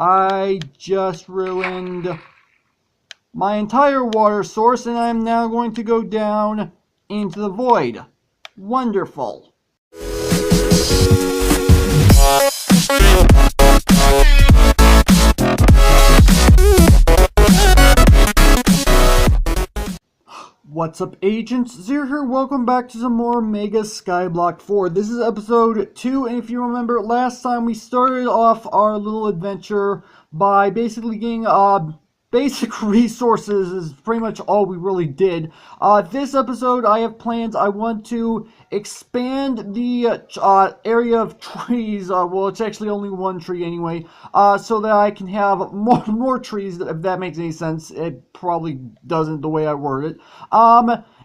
I just ruined my entire water source, and I'm now going to go down into the void. Wonderful. What's up, agents? Zero here. Welcome back to some more Mega Skyblock 4. This is episode 2, and if you remember, last time we started off our little adventure by basically getting basic resources is pretty much all we really did. This episode, I have plans. I want to expand the area of trees. Well, it's actually only one tree anyway, so that I can have more trees, if that makes any sense. It probably doesn't the way I word it.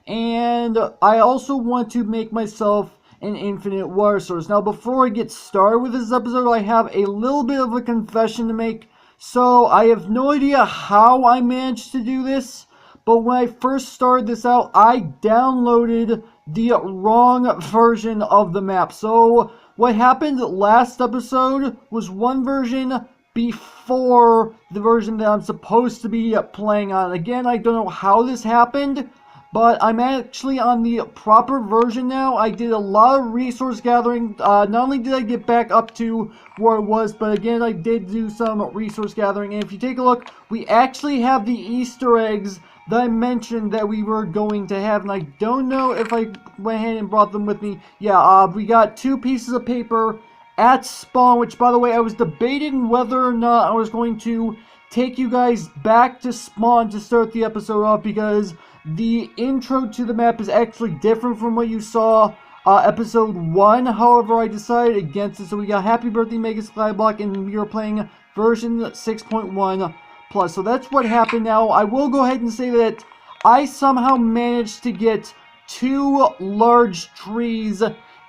And I also want to make myself an infinite water source. Now, before I get started with this episode, I have a little bit of a confession to make. So, I have no idea how I managed to do this, but when I first started this out, I downloaded the wrong version of the map. So, what happened last episode was one version before the version that I'm supposed to be playing on. Again, I don't know how this happened, but I'm actually on the proper version now. I did a lot of resource gathering. Not only did I get back up to where it was, but again, I did do some resource gathering. And if you take a look, we actually have the Easter eggs that I mentioned that we were going to have. And I don't know if I went ahead and brought them with me. Yeah, we got 2 pieces of paper at spawn, which, by the way, I was debating whether or not I was going to take you guys back to spawn to start the episode off, because the intro to the map is actually different from what you saw episode 1. However, I decided against it. So we got Happy Birthday Mega Skyblock, and we are playing version 6.1 plus. So that's what happened. Now, I will go ahead and say that I somehow managed to get 2 large trees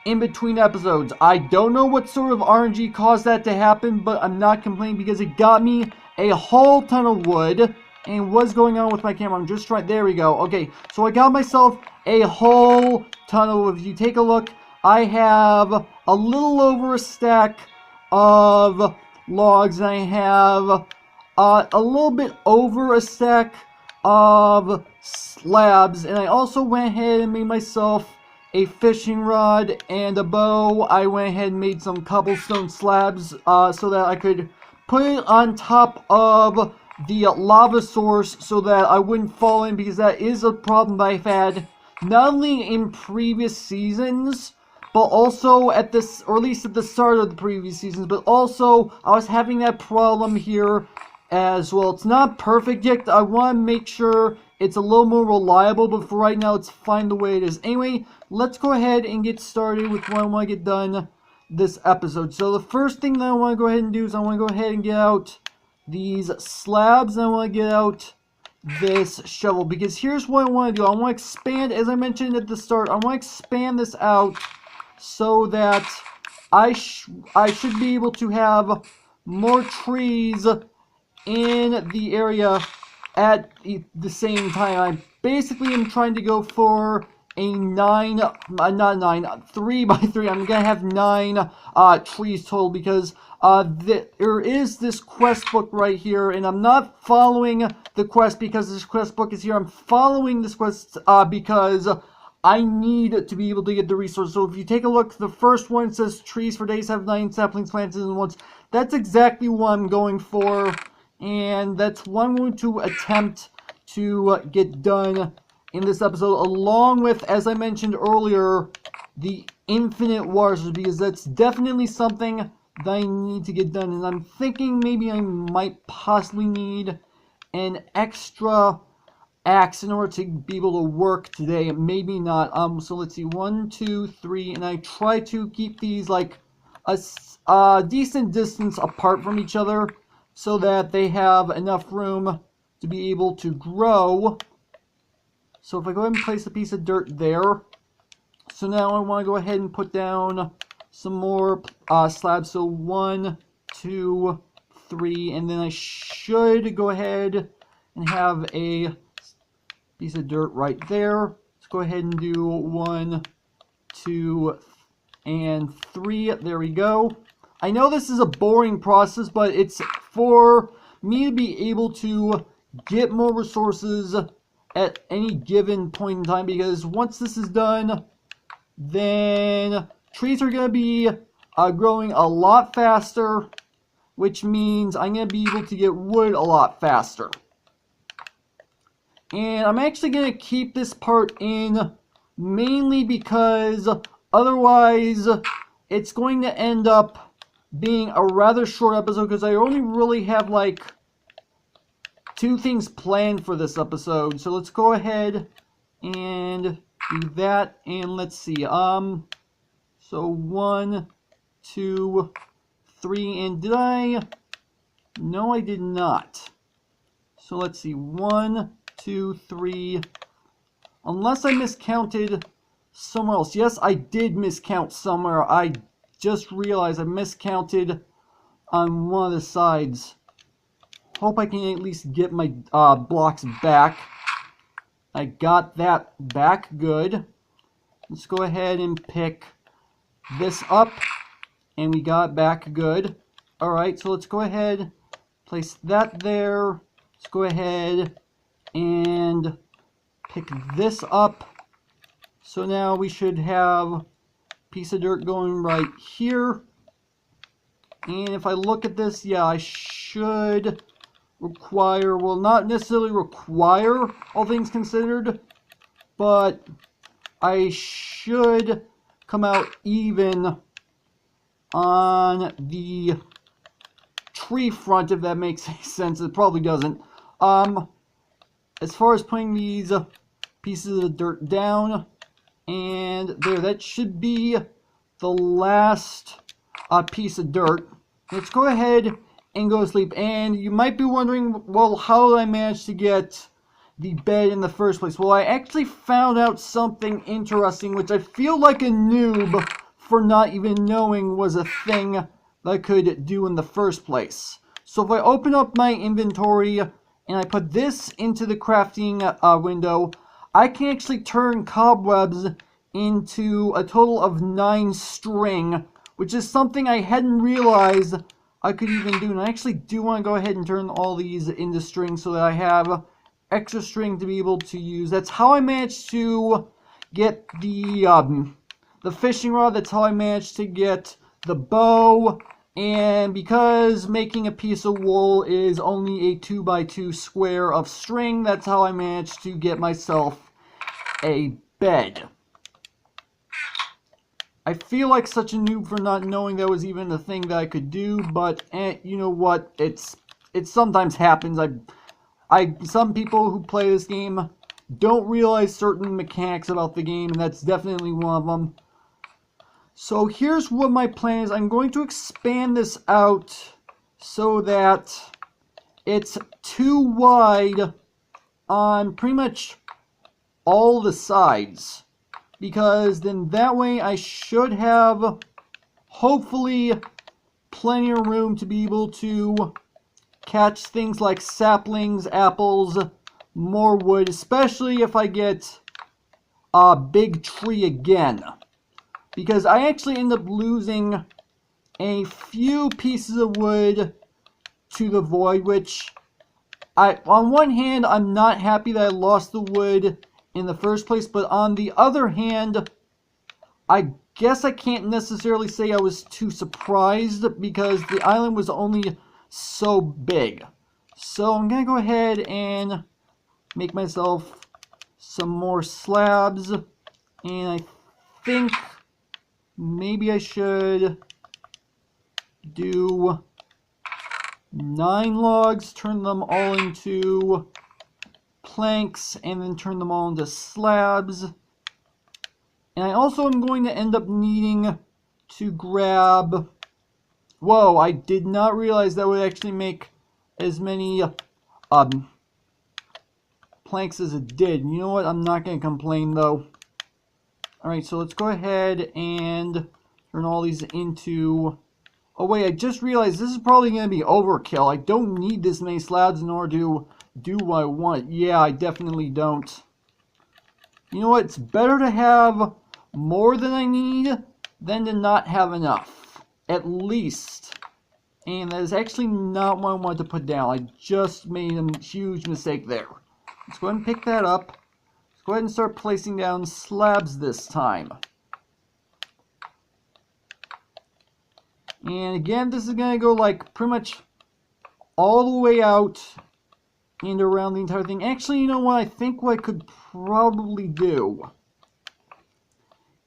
in between episodes. I don't know what sort of RNG caused that to happen, but I'm not complaining because it got me a whole ton of wood. And what's going on with my camera? I'm just trying. There we go. Okay, so I got myself a whole ton of wood. If you take a look, I have a little over a stack of logs, and I have a little bit over a stack of slabs. And I also went ahead and made myself a fishing rod and a bow. I went ahead and made some cobblestone slabs so that I could put it on top of the lava source so that I wouldn't fall in, because that is a problem that I've had not only in previous seasons, but also at this, or at least at the start of the previous seasons, but also I was having that problem here as well. It's not perfect yet. I want to make sure it's a little more reliable, but for right now it's fine the way it is. Anyway, let's go ahead and get started with what I want to get done this episode. So the first thing that I want to go ahead and do is I want to go ahead and get out these slabs, and I want to get out this shovel, because here's what I want to do. I want to expand, as I mentioned at the start, I want to expand this out so that I should be able to have more trees in the area at the same time. I basically am trying to go for a 3 by 3. I'm gonna have 9 trees total, because there is this quest book right here, and I'm not following the quest because this quest book is here. I'm following this quest because I need to be able to get the resource. So if you take a look, the first one says trees for days have 9 saplings planted in once. That's exactly what I'm going for, and that's what I'm going to attempt to get done in this episode, along with, as I mentioned earlier, the infinite water source, because that's definitely something that I need to get done. And I'm thinking maybe I might possibly need an extra axe in order to be able to work today. Maybe not. So let's see, 1, 2, 3, and I try to keep these like a decent distance apart from each other so that they have enough room to be able to grow. So if I go ahead and place a piece of dirt there, so now I want to go ahead and put down some more slabs. So 1, 2, 3, and then I should go ahead and have a piece of dirt right there. Let's go ahead and do 1, 2, and 3. There we go. I know this is a boring process, but it's for me to be able to get more resources at any given point in time, because once this is done, then trees are going to be growing a lot faster, which means I'm going to be able to get wood a lot faster. And I'm actually going to keep this part in mainly because otherwise it's going to end up being a rather short episode, because I only really have like 2 things planned for this episode. So let's go ahead and do that, and let's see. So 1, 2, 3, and did I? No, I did not. So let's see. 1, 2, 3. Unless I miscounted somewhere else. Yes, I did miscount somewhere. I just realized I miscounted on one of the sides. Hope I can at least get my blocks back. I got that back. Good. Let's go ahead and pick this up. And we got it back. Good. Alright, so let's go ahead, place that there. Let's go ahead and pick this up. So now we should have a piece of dirt going right here. And if I look at this, yeah, I should require, well, not necessarily require, all things considered, but I should come out even on the tree front, if that makes any sense. It probably doesn't. As far as putting these pieces of dirt down, and there, that should be the last piece of dirt. Let's go ahead and go to sleep. And you might be wondering, well, how did I manage to get the bed in the first place? Well, I actually found out something interesting, which I feel like a noob for not even knowing was a thing that I could do in the first place. So if I open up my inventory and I put this into the crafting window, I can actually turn cobwebs into a total of 9 string, which is something I hadn't realized I could even do. And I actually do want to go ahead and turn all these into string so that I have extra string to be able to use. That's how I managed to get the fishing rod. That's how I managed to get the bow. And because making a piece of wool is only a 2x2 square of string, that's how I managed to get myself a bed. I feel like such a noob for not knowing that was even a thing that I could do, but you know what? It sometimes happens. Some people who play this game don't realize certain mechanics about the game, and that's definitely one of them. So here's what my plan is. I'm going to expand this out so that it's too wide on pretty much all the sides, because then that way I should have hopefully plenty of room to be able to catch things like saplings, apples, more wood, especially if I get a big tree again. Because I actually end up losing a few pieces of wood to the void, which on one hand, I'm not happy that I lost the wood in the first place, but on the other hand, I guess I can't necessarily say I was too surprised, because the island was only so big. So I'm going to go ahead and make myself some more slabs, and I think maybe I should do 9 logs, turn them all into planks, and then turn them all into slabs. And I also am going to end up needing to grab... Whoa, I did not realize that would actually make as many planks as it did. You know what? I'm not going to complain, though. Alright, so let's go ahead and turn all these into... Oh wait, I just realized this is probably going to be overkill. I don't need this many slabs in order to do what I want. Yeah, I definitely don't. You know what? It's better to have more than I need than to not have enough. at least. And that is actually not what I wanted to put down. I just made a huge mistake there. Let's go ahead and pick that up. Let's go ahead and start placing down slabs this time. And again, this is going to go like pretty much all the way out and around the entire thing. Actually, you know what? I think what I could probably do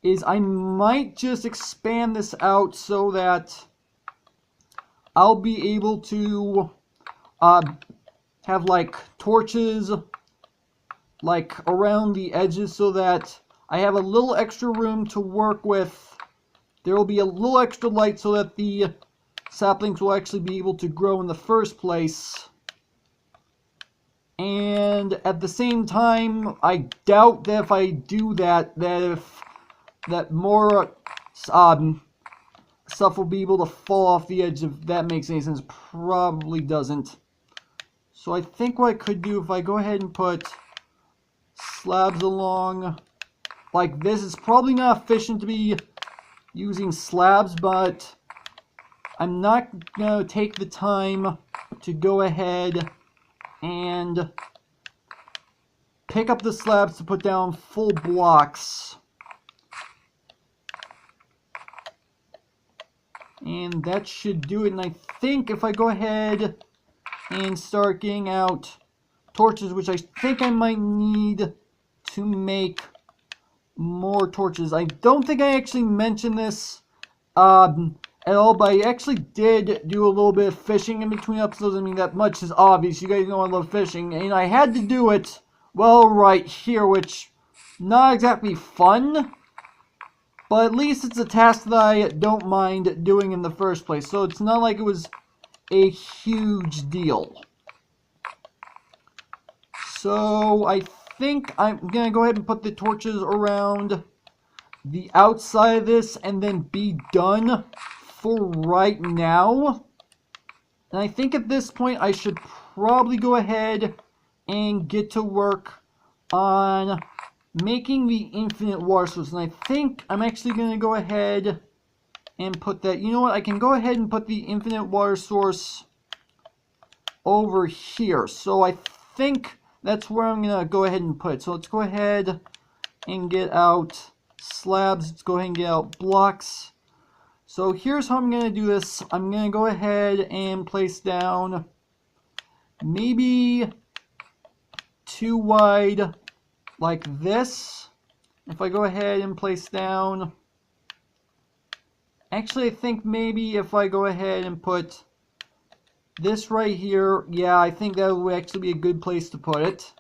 is I might just expand this out so that I'll be able to have like torches like around the edges so that I have a little extra room to work with. There will be a little extra light so that the saplings will actually be able to grow in the first place. And at the same time, I doubt that if I do that, that more stuff will be able to fall off the edge, if that makes any sense. Probably doesn't. So I think what I could do, if I go ahead and put slabs along like this, it's probably not efficient to be using slabs, but I'm not going to take the time to go ahead and pick up the slabs to put down full blocks. And that should do it. And I think if I go ahead and start getting out torches, which I think I might need to make more torches. I don't think I actually mentioned this at all, but I actually did do a little bit of fishing in between episodes. I mean, that much is obvious. You guys know I love fishing, and I had to do it, well, right here, which, not exactly fun, but at least it's a task that I don't mind doing in the first place, so it's not like it was a huge deal. So, I think I'm going to go ahead and put the torches around the outside of this and then be done for right now. And I think at this point I should probably go ahead and get to work on making the infinite water source. And I think I'm actually going to go ahead and put that, you know what, I can go ahead and put the infinite water source over here. So I think that's where I'm going to go ahead and put it. So let's go ahead and get out slabs. Let's go ahead and get out blocks. So here's how I'm going to do this. I'm going to go ahead and place down maybe 2 wide like this. If I go ahead and place down, actually I think maybe if I go ahead and put this right here, yeah, I think that would actually be a good place to put it.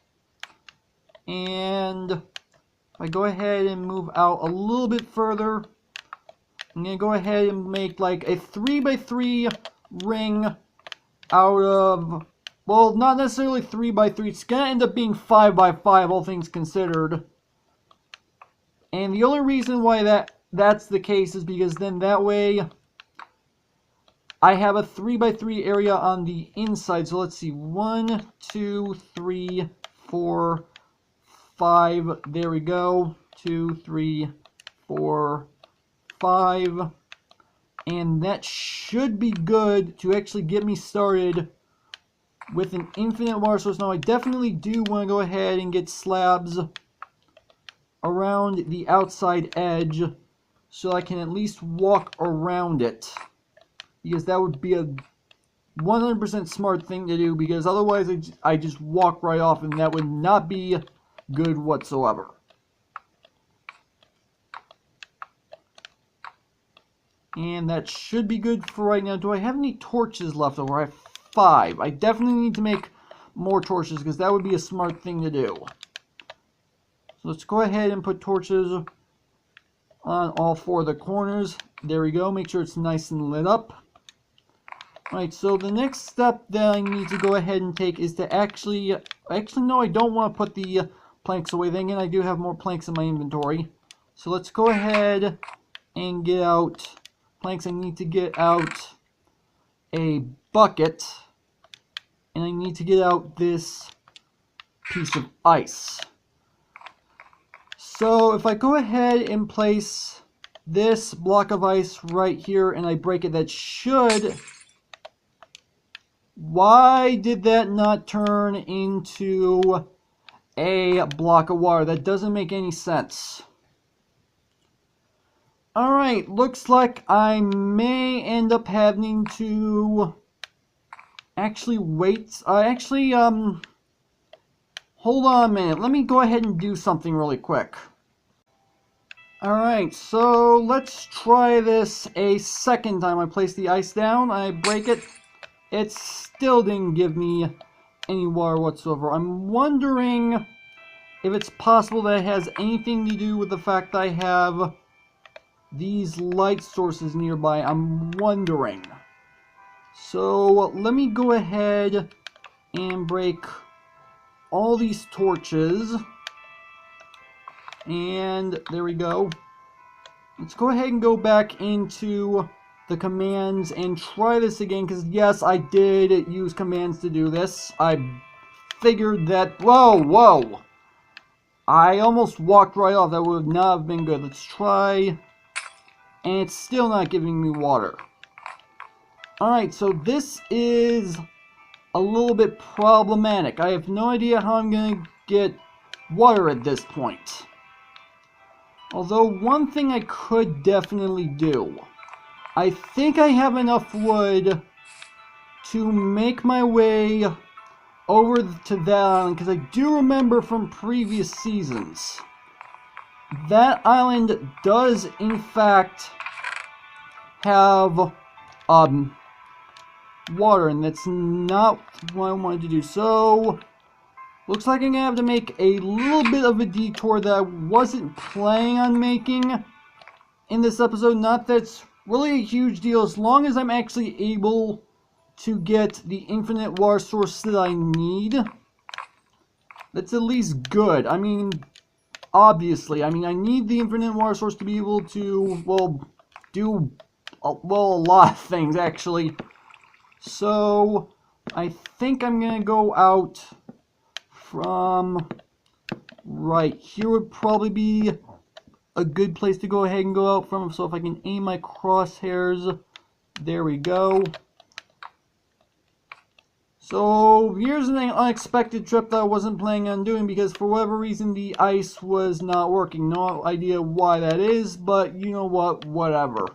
And if I go ahead and move out a little bit further, I'm going to go ahead and make like a 3x3 ring out of, well, not necessarily 3x3. It's going to end up being 5x5, all things considered. And the only reason why that's the case is because then that way I have a 3x3 area on the inside. So let's see, 1, 2, 3, 4, 5. There we go. 2, 3, 4, 5. And that should be good to actually get me started with an infinite water source. Now I definitely do want to go ahead and get slabs around the outside edge so I can at least walk around it, because that would be a 100% smart thing to do, because otherwise I just walk right off and that would not be good whatsoever. And that should be good for right now. Do I have any torches left over? I have 5. I definitely need to make more torches because that would be a smart thing to do. So let's go ahead and put torches on all 4 of the corners. There we go. Make sure it's nice and lit up. Alright, so the next step that I need to go ahead and take is to actually no, I don't want to put the planks away. Then again, I do have more planks in my inventory. So let's go ahead and get out planks. I need to get out a bucket, and I need to get out this piece of ice. So if I go ahead and place this block of ice right here and I break it, that should... Why did that not turn into a block of water? That doesn't make any sense. Alright, looks like I may end up having to actually wait. Hold on a minute. Let me go ahead and do something really quick. Alright, so let's try this a second time. I place the ice down, I break it. It still didn't give me any water whatsoever. I'm wondering if it's possible that it has anything to do with the fact that I have these light sources nearby. I'm wondering. So let me go ahead and break all these torches. And there we go. Let's go ahead and go back into the commands and try this again, because yes, I did use commands to do this. I figured that... Whoa! I almost walked right off. That would not have been good. Let's try. And it's still not giving me water. Alright, so this is a little bit problematic. I have no idea how I'm going to get water at this point. Although one thing I could definitely do, I think I have enough wood to make my way over to that island, because I do remember from previous seasons that island does in fact have water, and that's not what I wanted to do. So looks like I'm gonna have to make a little bit of a detour that I wasn't planning on making in this episode. Not that's really a huge deal, as long as I'm actually able to get the infinite water source that I need. That's at least good. I mean, obviously, I need the infinite water source to be able to, well, do, a lot of things, actually. So I think I'm gonna go out from right here would probably be a good place to go ahead and go out from. So if I can aim my crosshairs, there we go. So here's an unexpected trip that I wasn't planning on doing, because for whatever reason the ice was not working. No idea why that is, but you know what, whatever.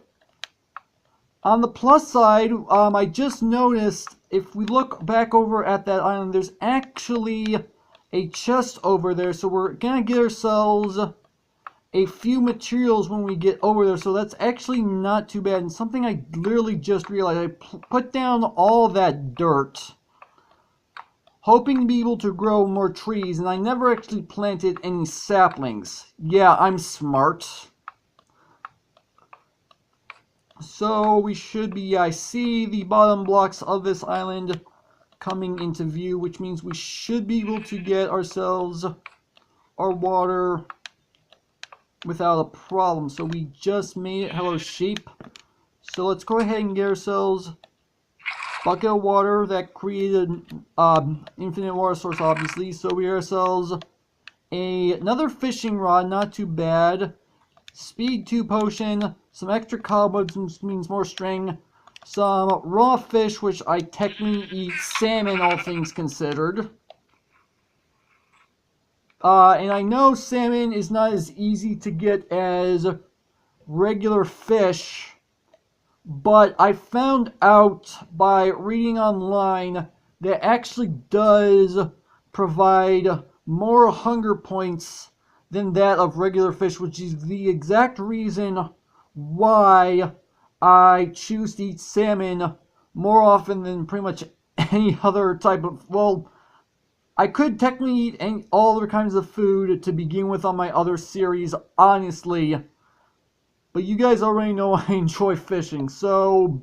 On the plus side, I just noticed, if we look back over at that island, there's actually a chest over there, so we're gonna get ourselves a few materials when we get over there, so that's actually not too bad. And something I literally just realized, I put down all that dirt, hoping to be able to grow more trees, and I never actually planted any saplings. Yeah, I'm smart. So we should be, I see the bottom blocks of this island coming into view, which means we should be able to get ourselves our water without a problem. So we just made it. Hello, sheep. So let's go ahead and get ourselves a bucket of water that created infinite water source, obviously. So we get ourselves another fishing rod, not too bad. Speed 2 potion, some extra cobwebs, which means more string, some raw fish, which I technically eat salmon, all things considered. And I know salmon is not as easy to get as regular fish, but I found out by reading online that actually does provide more hunger points than that of regular fish, which is the exact reason why I choose to eat salmon more often than pretty much any other type of, well, I could technically eat all other kinds of food to begin with on my other series, honestly, but you guys already know I enjoy fishing, so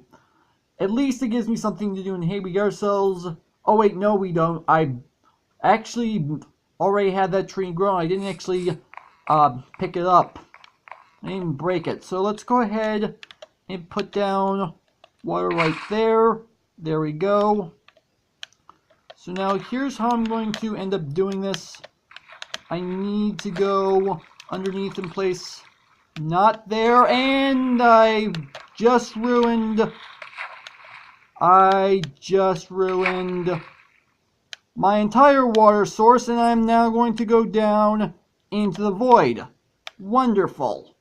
at least it gives me something to do. And hey, we got ourselves, oh wait, no we don't, I actually already had that tree grown. I didn't actually pick it up. I didn't break it. So let's go ahead and put down water right there. There we go. So now here's how I'm going to end up doing this. I need to go underneath and place Not there, and I just ruined my entire water source, and I'm now going to go down into the void. Wonderful.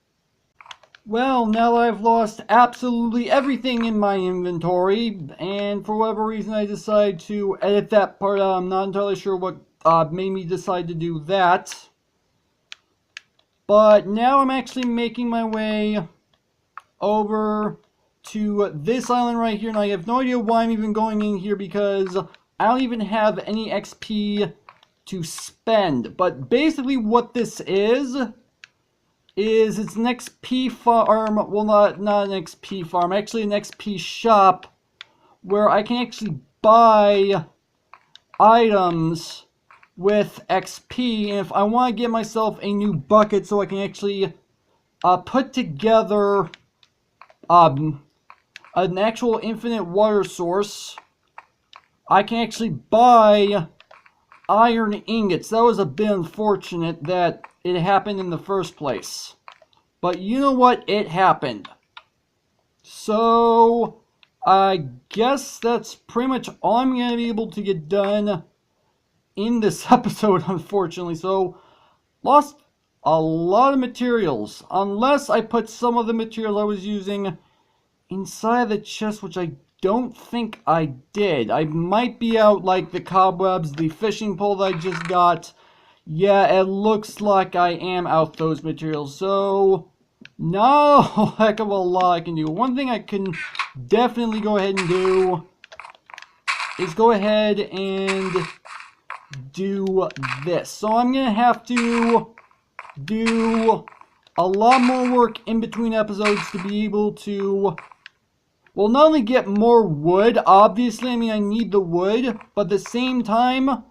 Well, now that I've lost absolutely everything in my inventory, and for whatever reason I decided to edit that part out. I'm not entirely sure what made me decide to do that. But now I'm actually making my way over to this island right here, and I have no idea why I'm even going in here because I don't even have any XP to spend. But basically what this is it's an XP farm, well not an XP farm, actually an XP shop where I can actually buy items with XP, and if I want to get myself a new bucket so I can actually put together an actual infinite water source, I can actually buy iron ingots. That was a bit unfortunate that it happened in the first place. But you know what? It happened. So, I guess that's pretty much all I'm going to be able to get done in this episode, unfortunately. So, lost a lot of materials. Unless I put some of the materials I was using inside the chest, which I don't think I did. I might be out like the cobwebs, the fishing pole that I just got. Yeah, it looks like I am out those materials. So, not a heck of a lot I can do. One thing I can definitely go ahead and do is go ahead and do this. So I'm going to have to do a lot more work in between episodes to be able to, well, not only get more wood, obviously, I mean, I need the wood, but at the same time,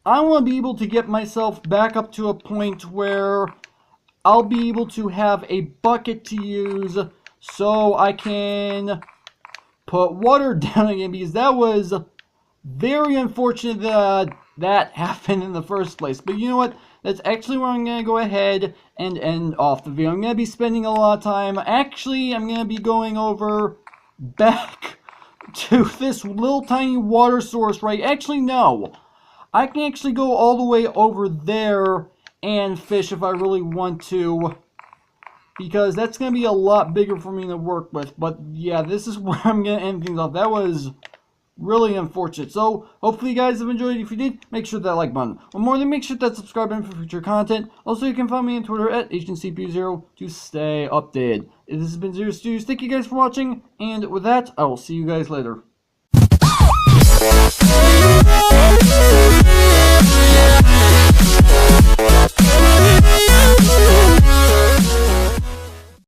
I want to be able to get myself back up to a point where I'll be able to have a bucket to use so I can put water down again, because that was very unfortunate that that happened in the first place. But you know what? That's actually where I'm going to go ahead and end off the video. I'm going to be spending a lot of time. Actually, I'm going to be going over back to this little tiny water source, right? Actually, no. I can actually go all the way over there and fish if I really want to, because that's going to be a lot bigger for me to work with. But yeah, this is where I'm going to end things off. That was really unfortunate. So, hopefully you guys have enjoyed. If you did, make sure that like button. One more thing, make sure that subscribe button for future content. Also, you can find me on Twitter at AgentCP0 to stay updated. This has been Zero Studios. Thank you guys for watching, and with that, I will see you guys later.